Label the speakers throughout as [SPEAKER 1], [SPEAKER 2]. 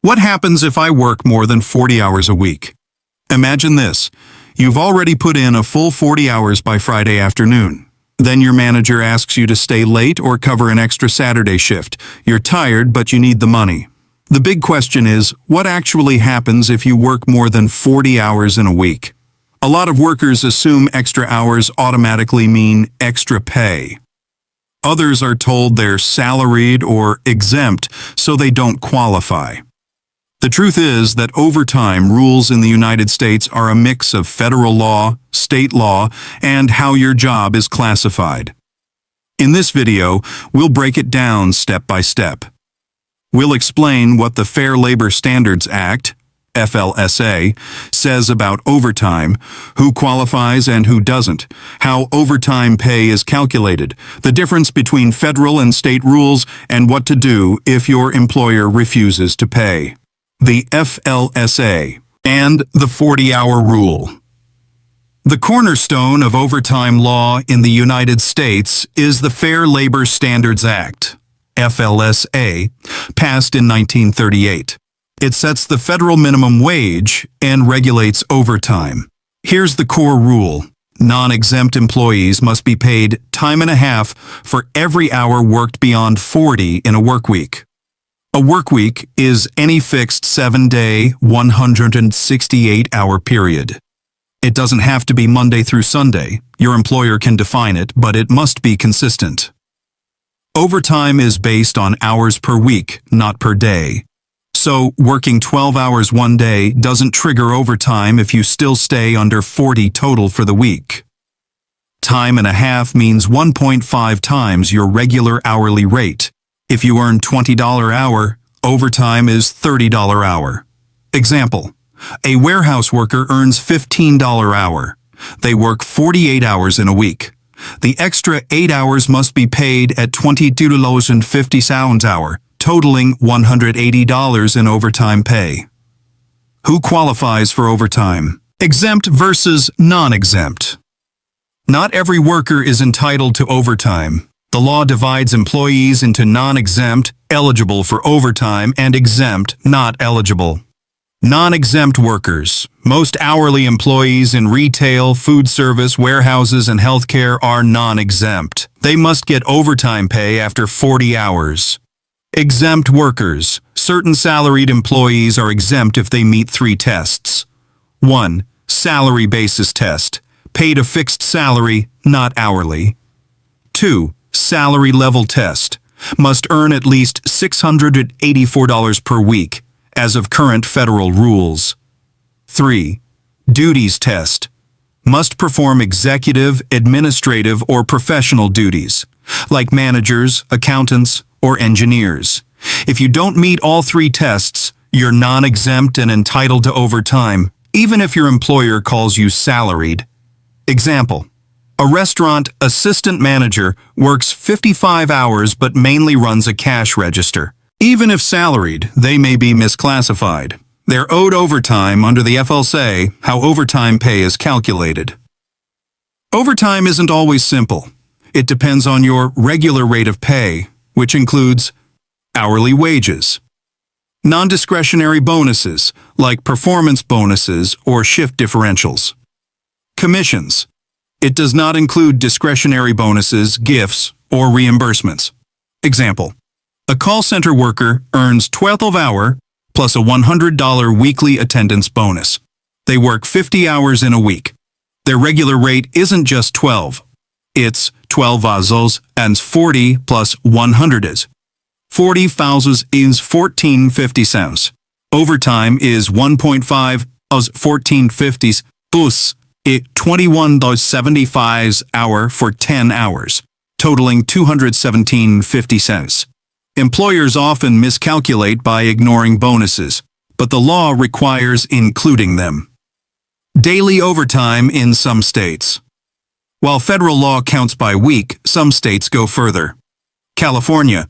[SPEAKER 1] What happens if I work more than 40 hours a week? Imagine this. You've already put in a full 40 hours by Friday afternoon. Then your manager asks you to stay late or cover an extra Saturday shift. You're tired, but you need the money. The big question is, what actually happens if you work more than 40 hours in a week? A lot of workers assume extra hours automatically mean extra pay. Others are told they're salaried or exempt, so they don't qualify. The truth is that overtime rules in the United States are a mix of federal law, state law, and how your job is classified. In this video, we'll break it down step by step. We'll explain what the Fair Labor Standards Act, FLSA, says about overtime, who qualifies and who doesn't, how overtime pay is calculated, the difference between federal and state rules, and what to do if your employer refuses to pay. The FLSA and the 40-hour rule. The cornerstone of overtime law in the United States is the Fair Labor Standards Act, FLSA, passed in 1938. It sets the federal minimum wage and regulates overtime. Here's the core rule. Non-exempt employees must be paid time and a half for every hour worked beyond 40 in a work week. A work week is any fixed 7-day, 168-hour period. It doesn't have to be Monday through Sunday. Your employer can define it, but it must be consistent. Overtime is based on hours per week, not per day. So, working 12 hours one day doesn't trigger overtime if you still stay under 40 total for the week. Time and a half means 1.5 times your regular hourly rate. If you earn $20 hour, overtime is $30 hour. Example, a warehouse worker earns $15 hour. They work 48 hours in a week. The extra 8 hours must be paid at $22.50 hour, totaling $180 in overtime pay. Who qualifies for overtime? Exempt versus non-exempt. Not every worker is entitled to overtime. The law divides employees into non-exempt, eligible for overtime, and exempt, not eligible. Non-exempt workers. Most hourly employees in retail, food service, warehouses, and healthcare are non-exempt. They must get overtime pay after 40 hours. Exempt workers. Certain salaried employees are exempt if they meet 3 tests. 1. Salary basis test. Paid a fixed salary, not hourly. 2. Salary level test. Must earn at least $684 per week, as of current federal rules. 3. Duties test. Must perform executive, administrative, or professional duties, like managers, accountants, or engineers. If you don't meet all 3 tests, you're non-exempt and entitled to overtime, even if your employer calls you salaried. Example. A restaurant assistant manager works 55 hours but mainly runs a cash register. Even if salaried, they may be misclassified. They're owed overtime under the FLSA, how overtime pay is calculated. Overtime isn't always simple. It depends on your regular rate of pay, which includes hourly wages, non-discretionary bonuses like performance bonuses or shift differentials, commissions. It does not include discretionary bonuses, gifts, or reimbursements. Example, a call center worker earns $12 hour plus a $100 weekly attendance bonus. They work 50 hours in a week. Their regular rate isn't just 12. It's 12 vasos and 40 plus 100 is. 40 vasos is 1450 cents. Overtime is 1.5 as 1450s plus it 21.75 hour for 10 hours, totaling 217.50 cents. Employers often miscalculate by ignoring bonuses, but the law requires including them. Daily overtime in some states. While federal law counts by week, some states go further. California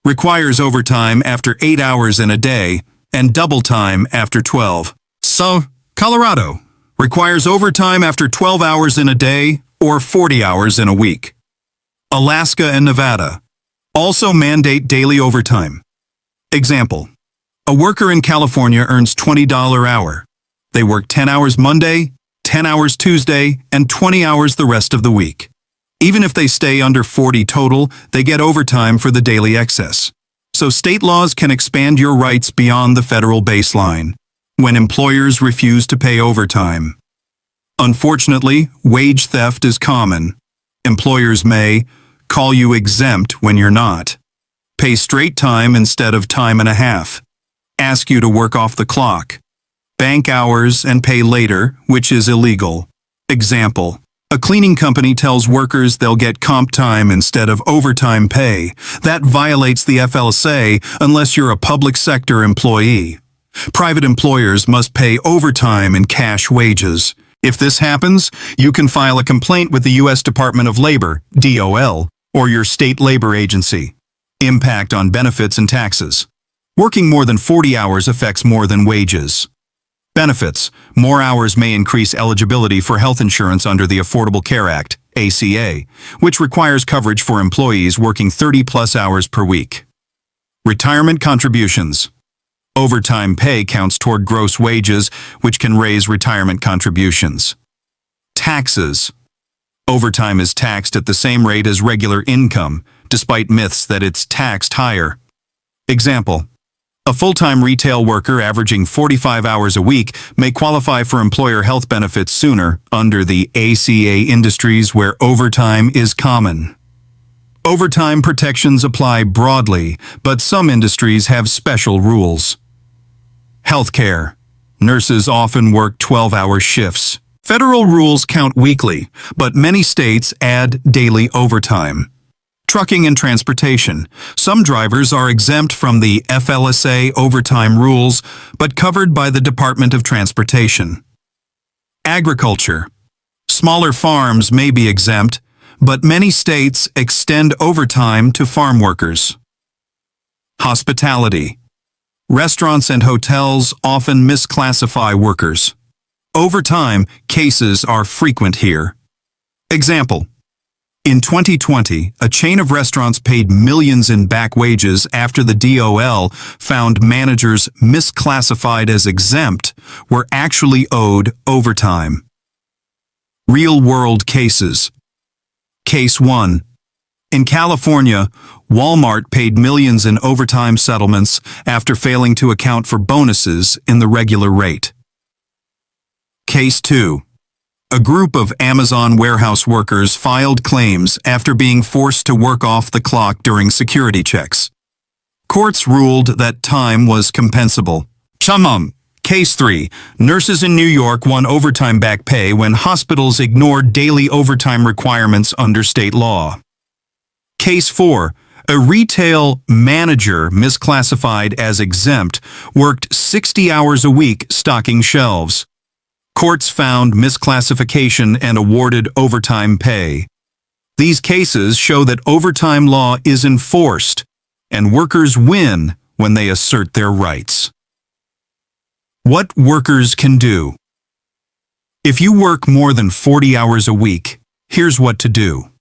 [SPEAKER 1] requires overtime after 8 hours in a day and double time after 12. So, Colorado requires overtime after 12 hours in a day or 40 hours in a week. Alaska and Nevada also mandate daily overtime. Example, A worker in California earns $20 hour. They work 10 hours Monday, 10 hours Tuesday, and 20 hours the rest of the week. Even if they stay under 40 total, they get overtime for the daily excess. So state laws can expand your rights beyond the federal baseline when employers refuse to pay overtime. Unfortunately, wage theft is common. Employers may call you exempt when you're not, pay straight time instead of time and a half, ask you to work off the clock, bank hours and pay later, which is illegal. Example: a cleaning company tells workers they'll get comp time instead of overtime pay. That violates the FLSA unless you're a public sector employee. Private employers must pay overtime in cash wages. If this happens, you can file a complaint with the U.S. Department of Labor, DOL, or your state labor agency. Impact on benefits and taxes. Working more than 40 hours affects more than wages. Benefits. More hours may increase eligibility for health insurance under the Affordable Care Act, ACA, which requires coverage for employees working 30-plus hours per week. Retirement contributions. Overtime pay counts toward gross wages, which can raise retirement contributions. Taxes. Overtime is taxed at the same rate as regular income, despite myths that it's taxed higher. Example: a full-time retail worker averaging 45 hours a week may qualify for employer health benefits sooner under the ACA industries where overtime is common. Overtime protections apply broadly, but some industries have special rules. Healthcare. Nurses often work 12-hour shifts. Federal rules count weekly, but many states add daily overtime. Trucking and transportation. Some drivers are exempt from the FLSA overtime rules, but covered by the Department of Transportation. Agriculture. Smaller farms may be exempt, but many states extend overtime to farm workers. Hospitality. Restaurants and hotels often misclassify workers. Overtime cases are frequent here. Example: in 2020, a chain of restaurants paid millions in back wages after the DOL found managers misclassified as exempt were actually owed overtime. Real-world cases. Case 1. In California, Walmart paid millions in overtime settlements after failing to account for bonuses in the regular rate. Case 2. A group of Amazon warehouse workers filed claims after being forced to work off the clock during security checks. Courts ruled that time was compensable. Case 3. Nurses in New York won overtime back pay when hospitals ignored daily overtime requirements under state law. Case 4. A retail manager misclassified as exempt worked 60 hours a week stocking shelves. Courts found misclassification and awarded overtime pay. These cases show that overtime law is enforced, and workers win when they assert their rights. What workers can do. If you work more than 40 hours a week, here's what to do.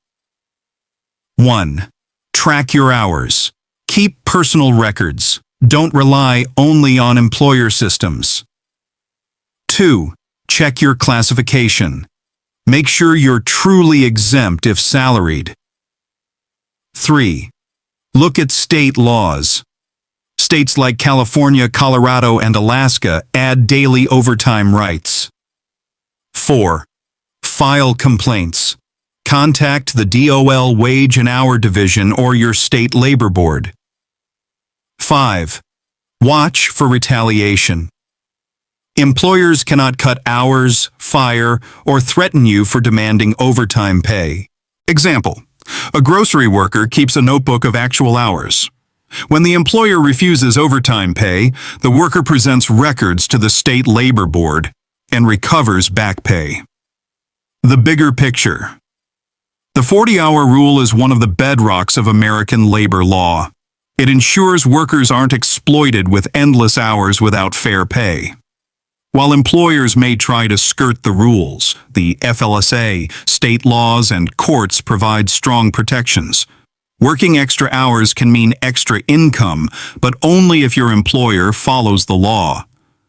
[SPEAKER 1] 1. Track your hours. Keep personal records. Don't rely only on employer systems. 2. Check your classification. Make sure you're truly exempt if salaried. 3. Look at state laws. States like California, Colorado, and Alaska add daily overtime rights. 4. File complaints. Contact the DOL Wage and Hour Division or your state labor board. 5. Watch for retaliation. Employers cannot cut hours, fire, or threaten you for demanding overtime pay. Example: a grocery worker keeps a notebook of actual hours. When the employer refuses overtime pay, the worker presents records to the state labor board and recovers back pay. The bigger picture. The 40-hour rule is one of the bedrocks of American labor law. It ensures workers aren't exploited with endless hours without fair pay. While employers may try to skirt the rules, the FLSA, state laws, and courts provide strong protections. Working extra hours can mean extra income, but only if your employer follows the law.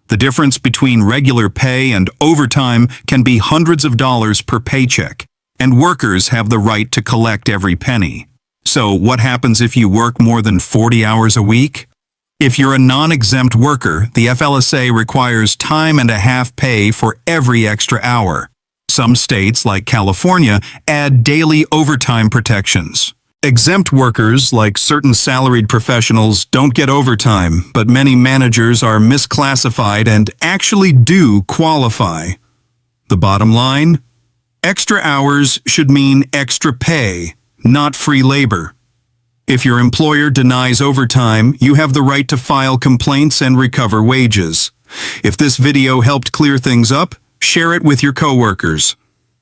[SPEAKER 1] The difference between regular pay and overtime can be hundreds of dollars per paycheck, and workers have the right to collect every penny. So what happens if you work more than 40 hours a week? If you're a non-exempt worker, the FLSA requires time and a half pay for every extra hour. Some states, like California, add daily overtime protections. Exempt workers, like certain salaried professionals, don't get overtime, but many managers are misclassified and actually do qualify. The bottom line? Extra hours should mean extra pay, not free labor. If your employer denies overtime, you have the right to file complaints and recover wages. If this video helped clear things up, share it with your coworkers.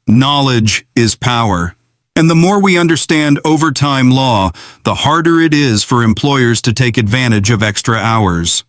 [SPEAKER 1] Knowledge is power. And the more we understand overtime law, the harder it is for employers to take advantage of extra hours.